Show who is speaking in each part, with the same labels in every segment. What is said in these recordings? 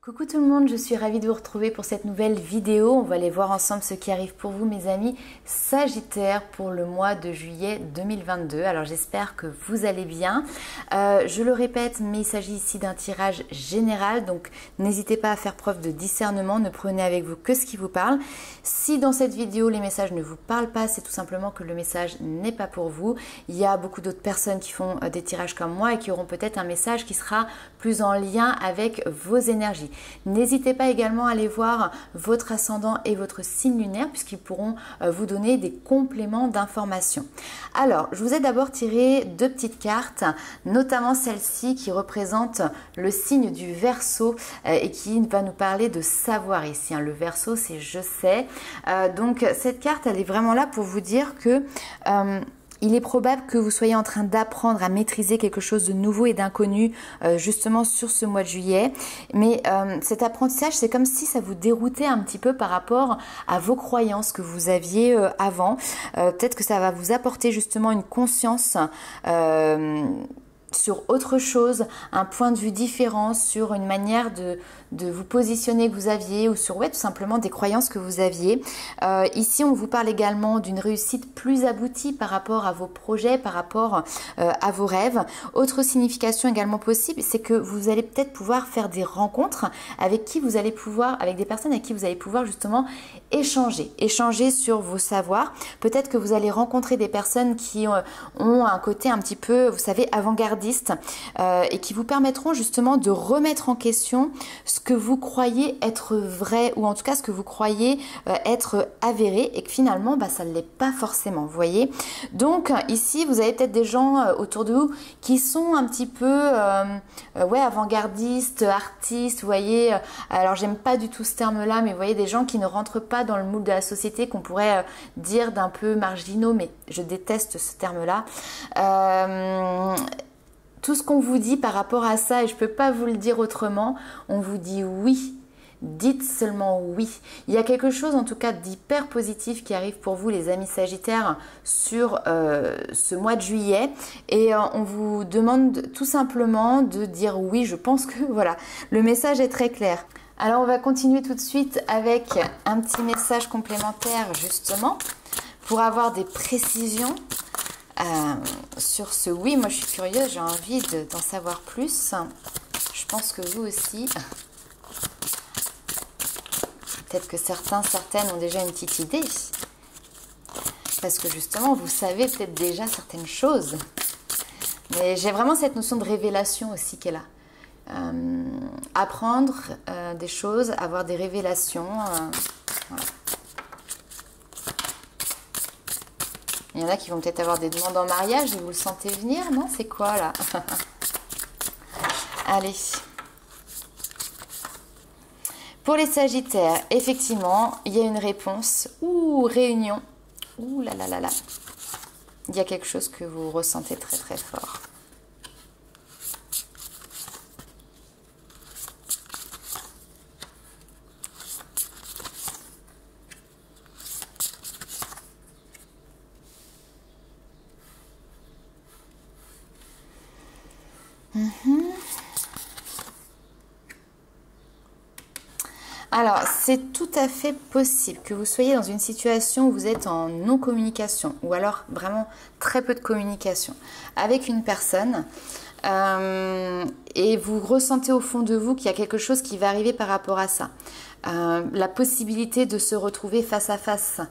Speaker 1: Coucou tout le monde, je suis ravie de vous retrouver pour cette nouvelle vidéo. On va aller voir ensemble ce qui arrive pour vous mes amis Sagittaires pour le mois de juillet 2022. Alors j'espère que vous allez bien. Je le répète, mais il s'agit ici d'un tirage général, donc n'hésitez pas à faire preuve de discernement, ne prenez avec vous que ce qui vous parle. Si dans cette vidéo les messages ne vous parlent pas, c'est tout simplement que le message n'est pas pour vous. Il y a beaucoup d'autres personnes qui font des tirages comme moi et qui auront peut-être un message qui sera plus en lien avec vos énergies. N'hésitez pas également à aller voir votre ascendant et votre signe lunaire puisqu'ils pourront vous donner des compléments d'informations. Alors, je vous ai d'abord tiré deux petites cartes, notamment celle-ci qui représente le signe du Verseau et qui va nous parler de savoir ici. Le Verseau, c'est je sais. Donc, cette carte, elle est vraiment là pour vous dire que il est probable que vous soyez en train d'apprendre à maîtriser quelque chose de nouveau et d'inconnu justement sur ce mois de juillet. Mais cet apprentissage, c'est comme si ça vous déroutait un petit peu par rapport à vos croyances que vous aviez avant. Peut-être que ça va vous apporter justement une conscience sur autre chose, un point de vue différent, sur une manière de vous positionner que vous aviez ou sur tout simplement des croyances que vous aviez. Ici, on vous parle également d'une réussite plus aboutie par rapport à vos projets, par rapport à vos rêves. Autre signification également possible, c'est que vous allez peut-être pouvoir faire des rencontres avec qui vous allez pouvoir, avec des personnes avec qui vous allez pouvoir justement échanger sur vos savoirs. Peut-être que vous allez rencontrer des personnes qui ont un côté un petit peu, vous savez, avant-gardiste et qui vous permettront justement de remettre en question ce que vous croyez être vrai ou en tout cas ce que vous croyez être avéré et que finalement ça ne l'est pas forcément, vous voyez. Donc ici vous avez peut-être des gens autour de vous qui sont un petit peu avant-gardistes, artistes, vous voyez. Alors j'aime pas du tout ce terme là, mais vous voyez des gens qui ne rentrent pas dans le moule de la société, qu'on pourrait dire d'un peu marginaux, mais je déteste ce terme là. Tout ce qu'on vous dit par rapport à ça, et je ne peux pas vous le dire autrement, on vous dit oui. Dites seulement oui. Il y a quelque chose en tout cas d'hyper positif qui arrive pour vous les amis Sagittaires sur ce mois de juillet et on vous demande tout simplement de dire oui. Je pense que voilà, le message est très clair. Alors on va continuer tout de suite avec un petit message complémentaire justement pour avoir des précisions. Sur ce oui, moi je suis curieuse, j'ai envie d'en savoir plus. Je pense que vous aussi. Peut-être que certaines ont déjà une petite idée. Parce que justement, vous savez peut-être déjà certaines choses. Mais j'ai vraiment cette notion de révélation aussi qui est là. Apprendre des choses, avoir des révélations. Voilà. Il y en a qui vont peut-être avoir des demandes en mariage et vous le sentez venir, non? C'est quoi là? Allez. Pour les Sagittaires, effectivement, il y a une réponse. Ouh, réunion. Ouh là là là là. Il y a quelque chose que vous ressentez très très fort. Alors, c'est tout à fait possible que vous soyez dans une situation où vous êtes en non-communication ou alors vraiment très peu de communication avec une personne et vous ressentez au fond de vous qu'il y a quelque chose qui va arriver par rapport à ça. La possibilité de se retrouver face à face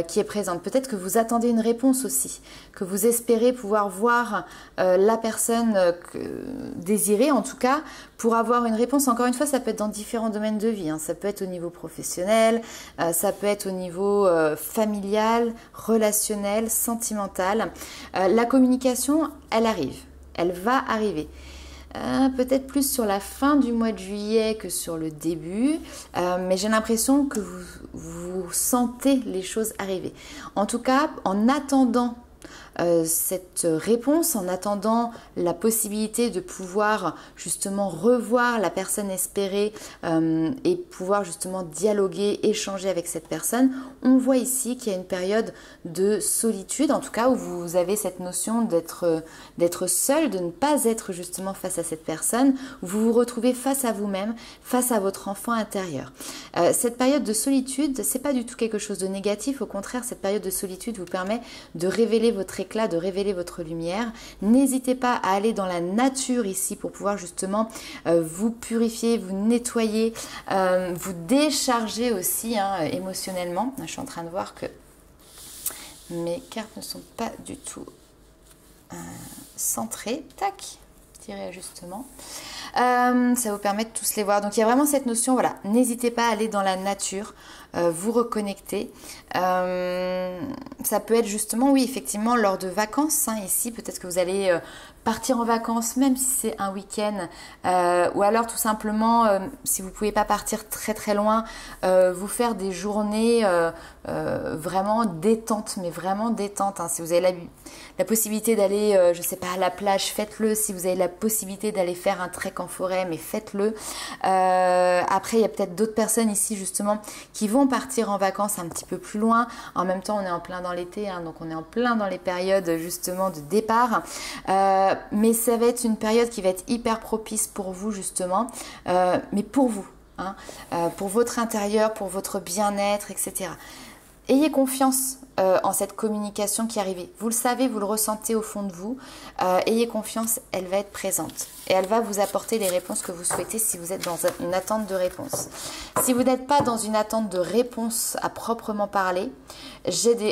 Speaker 1: qui est présente. Peut-être que vous attendez une réponse aussi, que vous espérez pouvoir voir la personne désirée en tout cas pour avoir une réponse. Encore une fois, ça peut être dans différents domaines de vie. Ça peut être au niveau professionnel, ça peut être au niveau familial, relationnel, sentimental. La communication, elle arrive, elle va arriver. Peut-être plus sur la fin du mois de juillet que sur le début, mais j'ai l'impression que vous sentez les choses arriver. En tout cas, en attendant cette réponse, en attendant la possibilité de pouvoir justement revoir la personne espérée et pouvoir justement dialoguer, échanger avec cette personne, on voit ici qu'il y a une période de solitude, en tout cas où vous avez cette notion d'être seul, de ne pas être justement face à cette personne, où vous vous retrouvez face à vous-même, face à votre enfant intérieur. Cette période de solitude, c'est pas du tout quelque chose de négatif, au contraire, cette période de solitude vous permet de révéler votre éclat, de révéler votre lumière. N'hésitez pas à aller dans la nature ici pour pouvoir justement vous purifier, vous nettoyer, vous décharger aussi émotionnellement. Je suis en train de voir que mes cartes ne sont pas du tout centrées. Tac, petit réajustement. Ça vous permet de tous les voir. Donc il y a vraiment cette notion, voilà, n'hésitez pas à aller dans la nature, vous reconnecter. Ça peut être justement, oui, effectivement, lors de vacances, ici, peut-être que vous allez partir en vacances, même si c'est un week-end, ou alors tout simplement, si vous ne pouvez pas partir très très loin, vous faire des journées vraiment détente, mais vraiment détente. Si vous avez la possibilité d'aller, je sais pas, à la plage, faites-le. Si vous avez la possibilité d'aller faire un trek en forêt, mais faites-le. Après, il y a peut-être d'autres personnes ici, justement, qui vont partir en vacances un petit peu plus loin. En même temps, on est en plein dans l'été, donc on est en plein dans les périodes, justement, de départ. Mais ça va être une période qui va être hyper propice pour vous, justement, mais pour vous, pour votre intérieur, pour votre bien-être, etc. Ayez confiance en cette communication qui arrive. Vous le savez, vous le ressentez au fond de vous. Ayez confiance, elle va être présente. Et elle va vous apporter les réponses que vous souhaitez si vous êtes dans une attente de réponse. Si vous n'êtes pas dans une attente de réponse à proprement parler,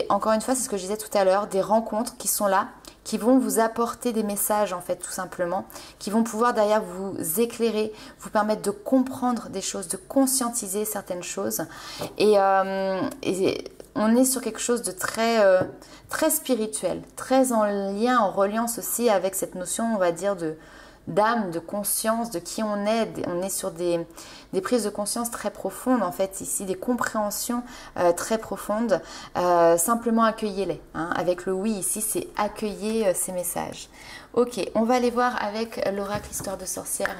Speaker 1: encore une fois, c'est ce que je disais tout à l'heure, des rencontres qui sont là, qui vont vous apporter des messages, en fait, tout simplement, qui vont pouvoir derrière vous éclairer, vous permettre de comprendre des choses, de conscientiser certaines choses. Et on est sur quelque chose de très spirituel, très en lien, en reliance aussi avec cette notion, on va dire, d'âme, de conscience, de qui on est. On est sur des prises de conscience très profondes, en fait, ici, des compréhensions très profondes. Simplement accueillez-les. Avec le oui, ici, c'est accueillir ces messages. Ok, on va aller voir avec l'oracle Histoire de sorcière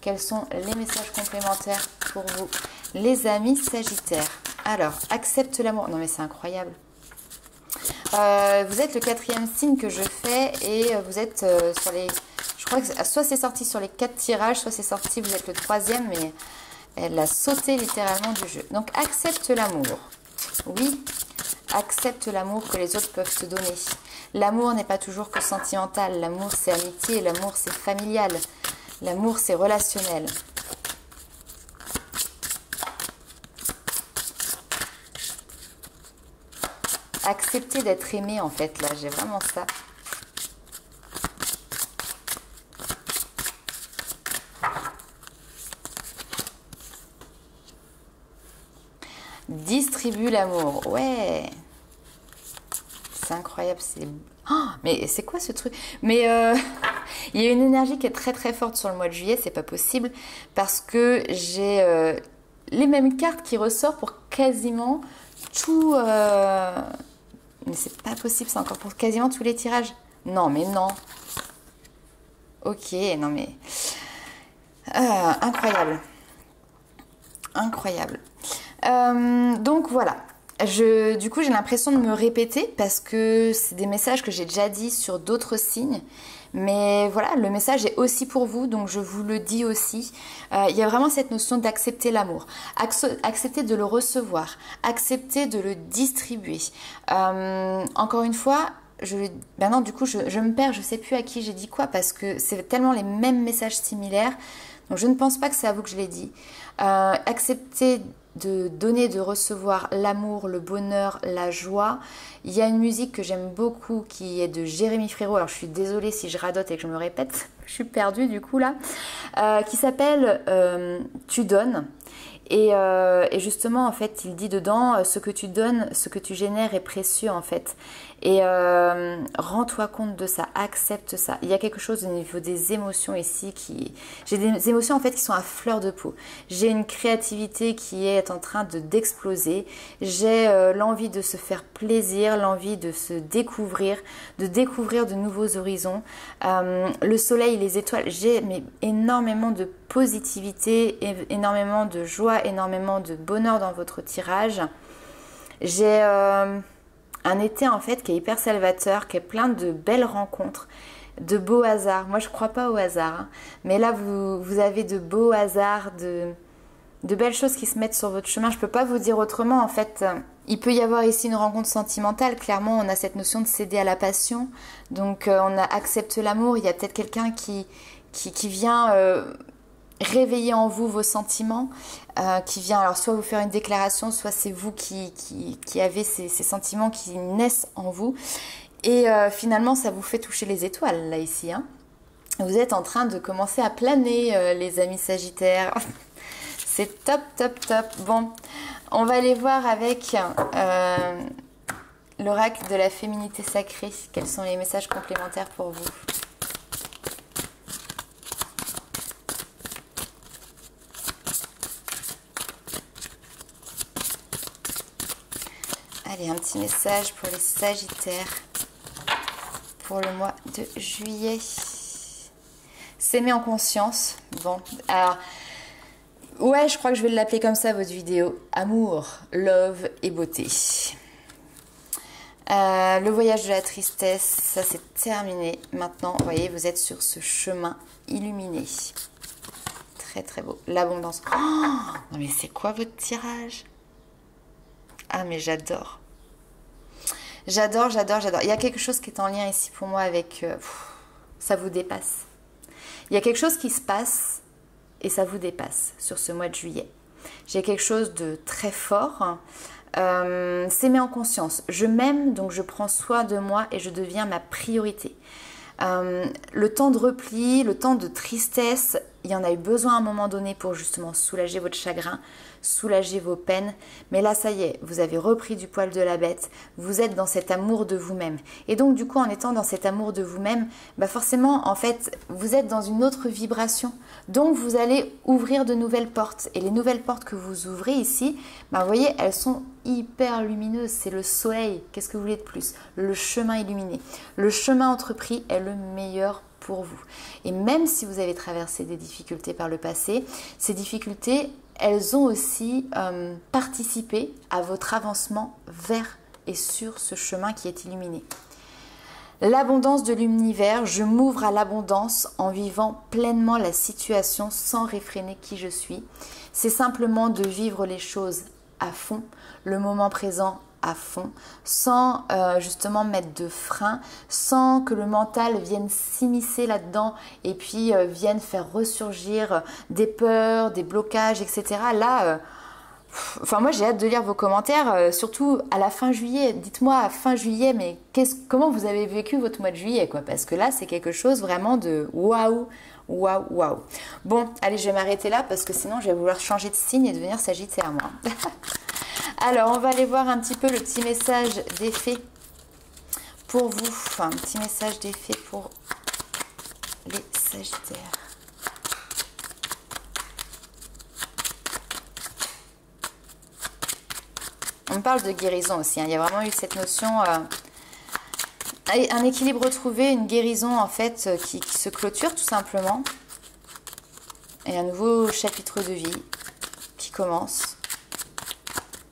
Speaker 1: quels sont les messages complémentaires pour vous, les amis Sagittaires. Alors, accepte l'amour. Non, mais c'est incroyable. Vous êtes le 4e signe que je fais et vous êtes sur les... Je crois que soit c'est sorti sur les 4 tirages, soit c'est sorti, vous êtes le 3e, mais elle a sauté littéralement du jeu. Donc, accepte l'amour. Oui, accepte l'amour que les autres peuvent te donner. L'amour n'est pas toujours que sentimental. L'amour, c'est amitié. L'amour, c'est familial. L'amour, c'est relationnel. Accepter d'être aimé, en fait, là, j'ai vraiment ça. Distribue l'amour, ouais. C'est incroyable, c'est... Oh, mais c'est quoi ce truc? Mais il y a une énergie qui est très très forte sur le mois de juillet, c'est pas possible, parce que j'ai les mêmes cartes qui ressortent pour quasiment tout... Mais c'est pas possible, c'est encore pour quasiment tous les tirages. Non, mais non. Ok, non mais... incroyable. Incroyable. Donc voilà. Du coup, j'ai l'impression de me répéter parce que c'est des messages que j'ai déjà dit sur d'autres signes. Mais voilà, le message est aussi pour vous, donc je vous le dis aussi. Il y a vraiment cette notion d'accepter l'amour, accepter de le recevoir, accepter de le distribuer. Encore une fois, maintenant du coup je me perds, je ne sais plus à qui j'ai dit quoi parce que c'est tellement les mêmes messages similaires. Donc je ne pense pas que c'est à vous que je l'ai dit. Accepter de donner, de recevoir l'amour, le bonheur, la joie. Il y a une musique que j'aime beaucoup qui est de Jérémy Frérot. Alors je suis désolée si je radote et que je me répète, je suis perdue du coup là. Qui s'appelle Tu donnes. Et justement, en fait, il dit dedans, ce que tu donnes, ce que tu génères est précieux, en fait. Et rends-toi compte de ça, accepte ça. Il y a quelque chose au niveau des émotions ici qui... J'ai des émotions, en fait, qui sont à fleur de peau. J'ai une créativité qui est en train d'exploser. J'ai l'envie de se faire plaisir, l'envie de se découvrir, de découvrir de nouveaux horizons. Le soleil, les étoiles, j'ai énormément de positivité, énormément de joie, énormément de bonheur dans votre tirage. J'ai un été en fait qui est hyper salvateur, qui est plein de belles rencontres, de beaux hasards. Moi je crois pas au hasard, hein. Mais là vous avez de beaux hasards, de belles choses qui se mettent sur votre chemin. Je peux pas vous dire autrement en fait. Il peut y avoir ici une rencontre sentimentale. Clairement on a cette notion de céder à la passion. Donc on accepte l'amour. Il y a peut-être quelqu'un qui vient... réveiller en vous vos sentiments, qui vient alors soit vous faire une déclaration, soit c'est vous qui avez ces sentiments qui naissent en vous. Et finalement, ça vous fait toucher les étoiles, là, ici. Hein. Vous êtes en train de commencer à planer, les amis Sagittaires. C'est top, top, top. Bon, on va aller voir avec l'oracle de la féminité sacrée. Quels sont les messages complémentaires pour vous ? Allez, un petit message pour les Sagittaires pour le mois de juillet. S'aimer en conscience. Bon, alors, ouais, je crois que je vais l'appeler comme ça, votre vidéo. Amour, love et beauté. Le voyage de la tristesse, ça c'est terminé. Maintenant, vous voyez, vous êtes sur ce chemin illuminé. Très, très beau. L'abondance. Oh, non mais c'est quoi votre tirage ? Ah mais j'adore. J'adore, j'adore, j'adore. Il y a quelque chose qui est en lien ici pour moi avec... ça vous dépasse. Il y a quelque chose qui se passe et ça vous dépasse sur ce mois de juillet. J'ai quelque chose de très fort. S'aimer en conscience. Je m'aime, donc je prends soin de moi et je deviens ma priorité. Le temps de repli, le temps de tristesse, il y en a eu besoin à un moment donné pour justement soulager votre chagrin, soulager vos peines. Mais là, ça y est, vous avez repris du poil de la bête, vous êtes dans cet amour de vous-même. Et donc, du coup, en étant dans cet amour de vous-même, bah forcément, en fait, vous êtes dans une autre vibration. Donc, vous allez ouvrir de nouvelles portes. Et les nouvelles portes que vous ouvrez ici, bah, vous voyez, elles sont hyper lumineuses. C'est le soleil. Qu'est-ce que vous voulez de plus? Le chemin illuminé. Le chemin entrepris est le meilleur pour vous. Et même si vous avez traversé des difficultés par le passé, ces difficultés, elles ont aussi participé à votre avancement vers et sur ce chemin qui est illuminé. L'abondance de l'univers, je m'ouvre à l'abondance en vivant pleinement la situation sans réfréner qui je suis. C'est simplement de vivre les choses à fond, le moment présent à fond, sans justement mettre de frein, sans que le mental vienne s'immiscer là-dedans et puis vienne faire ressurgir des peurs, des blocages, etc. Là, enfin moi j'ai hâte de lire vos commentaires, surtout à la fin juillet. Dites-moi à fin juillet, mais comment vous avez vécu votre mois de juillet, quoi, parce que là c'est quelque chose vraiment de waouh. Waouh, waouh. Bon, allez, je vais m'arrêter là parce que sinon je vais vouloir changer de signe et devenir Sagittaire, moi. Alors, on va aller voir un petit peu le petit message d'effet pour vous. Enfin, un petit message d'effet pour les Sagittaires. On parle de guérison aussi, hein. Il y a vraiment eu cette notion... un équilibre retrouvé, une guérison en fait qui se clôture tout simplement. Et un nouveau chapitre de vie qui commence.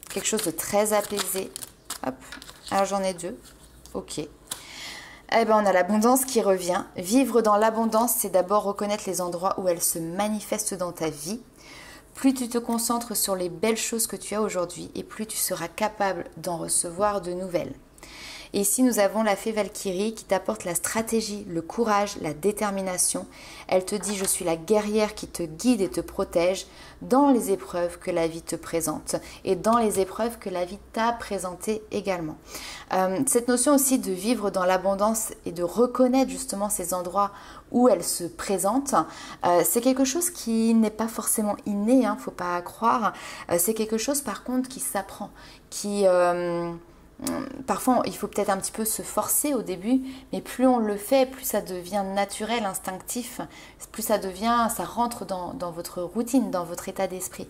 Speaker 1: Quelque chose de très apaisé. Hop, alors j'en ai deux. Ok. Eh ben on a l'abondance qui revient. Vivre dans l'abondance, c'est d'abord reconnaître les endroits où elle se manifeste dans ta vie. Plus tu te concentres sur les belles choses que tu as aujourd'hui et plus tu seras capable d'en recevoir de nouvelles. Et ici, nous avons la fée Valkyrie qui t'apporte la stratégie, le courage, la détermination. Elle te dit, je suis la guerrière qui te guide et te protège dans les épreuves que la vie te présente et dans les épreuves que la vie t'a présentées également. Cette notion aussi de vivre dans l'abondance et de reconnaître justement ces endroits où elle se présente, c'est quelque chose qui n'est pas forcément inné, faut pas croire. C'est quelque chose par contre qui s'apprend, qui... parfois, il faut peut-être un petit peu se forcer au début, mais plus on le fait, plus ça devient naturel, instinctif, plus ça rentre dans votre routine, dans votre état d'esprit.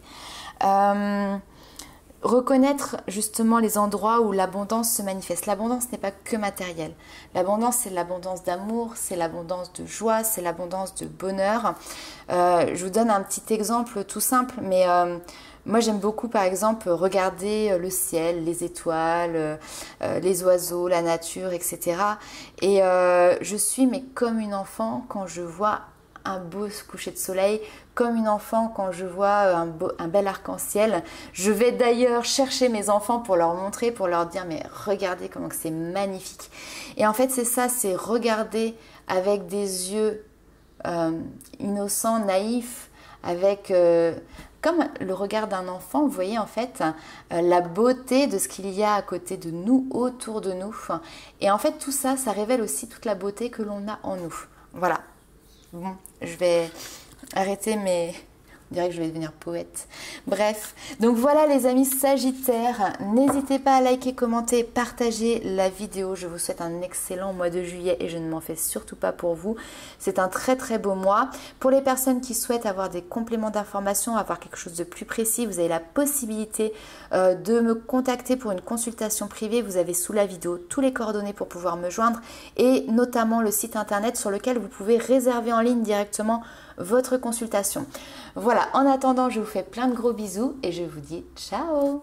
Speaker 1: Reconnaître justement les endroits où l'abondance se manifeste. L'abondance n'est pas que matérielle. L'abondance, c'est l'abondance d'amour, c'est l'abondance de joie, c'est l'abondance de bonheur. Je vous donne un petit exemple tout simple, mais... moi, j'aime beaucoup, par exemple, regarder le ciel, les étoiles, les oiseaux, la nature, etc. Et je suis mais comme une enfant quand je vois un beau coucher de soleil, comme une enfant quand je vois un bel arc-en-ciel. Je vais d'ailleurs chercher mes enfants pour leur montrer, pour leur dire, mais regardez comment c'est magnifique. Et en fait, c'est ça, c'est regarder avec des yeux innocents, naïfs, avec... comme le regard d'un enfant, vous voyez en fait la beauté de ce qu'il y a à côté de nous, autour de nous. Et en fait tout ça, ça révèle aussi toute la beauté que l'on a en nous. Voilà. Bon, je vais arrêter mais... On dirait que je vais devenir poète. Bref, donc voilà les amis Sagittaires. N'hésitez pas à liker, commenter, partager la vidéo. Je vous souhaite un excellent mois de juillet et je ne m'en fais surtout pas pour vous. C'est un très très beau mois. Pour les personnes qui souhaitent avoir des compléments d'information, avoir quelque chose de plus précis, vous avez la possibilité de me contacter pour une consultation privée. Vous avez sous la vidéo tous les coordonnées pour pouvoir me joindre et notamment le site internet sur lequel vous pouvez réserver en ligne directement votre consultation. Voilà, en attendant, je vous fais plein de gros bisous et je vous dis ciao!